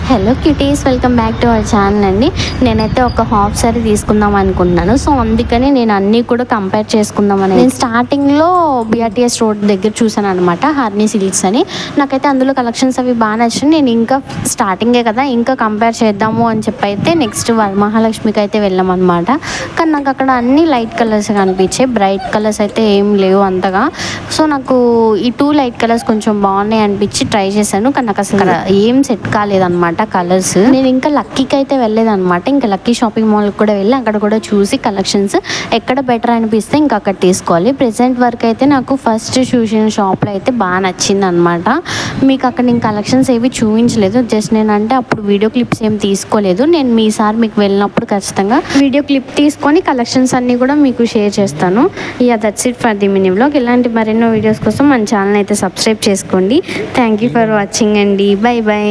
Hello cuties, welcome back to our channel అండి. నేనైతే ఒక హాఫ్ సారీ తీసుకుందాం అనుకుంటున్నాను. సో అందుకని నేను అన్నీ కూడా కంపేర్ చేసుకుందామని నేను స్టార్టింగ్లో BRTS రోడ్ దగ్గర చూసాను అనమాట, హర్నీ సిల్క్స్ అని. నాకైతే అందులో కలెక్షన్స్ అవి బాగా నచ్చాయి. నేను ఇంకా స్టార్టింగే కదా, ఇంకా కంపేర్ చేద్దాము అని చెప్పి అయితే నెక్స్ట్ వరమహాలక్ష్మికి అయితే వెళ్ళామన్నమాట. కానీ నాకు అక్కడ అన్ని లైట్ కలర్స్ కనిపించాయి, బ్రైట్ కలర్స్ అయితే ఏం లేవు అంతగా. సో నాకు ఈ 2 లైట్ కలర్స్ కొంచెం బాగున్నాయి అనిపించి ట్రై చేశాను. కానీ నాకు అసలు ఏం సెట్ కాలేదన్నమాట కలర్స్. నేను ఇంకా లక్కీకి అయితే వెళ్ళలేదన్నమాట. ఇంకా లక్కీ షాపింగ్ మాల్కి కూడా వెళ్ళి అక్కడ కూడా చూసి కలెక్షన్స్ ఎక్కడ బెటర్ అనిపిస్తే ఇంకా అక్కడ తీసుకోవాలి. ప్రెసెంట్ వరకు అయితే నాకు ఫస్ట్ చూసిన షాప్లో అయితే బాగా నచ్చింది అనమాట. మీకు అక్కడ నేను కలెక్షన్స్ ఏవి చూపించలేదు, జస్ట్ నేనంటే అప్పుడు వీడియో క్లిప్స్ ఏం తీసుకోలేదు. నేను మీసారి మీకు వెళ్ళినప్పుడు ఖచ్చితంగా వీడియో క్లిప్ తీసుకొని కలెక్షన్స్ అన్నీ కూడా మీకు షేర్ చేస్తాను. That's it for the mini vlog. ఇలాంటి మరెన్నో వీడియోస్ కోసం మన ఛానల్ అయితే సబ్స్క్రైబ్ చేసుకోండి. థ్యాంక్ యూ ఫర్ వాచింగ్ అండి. By by.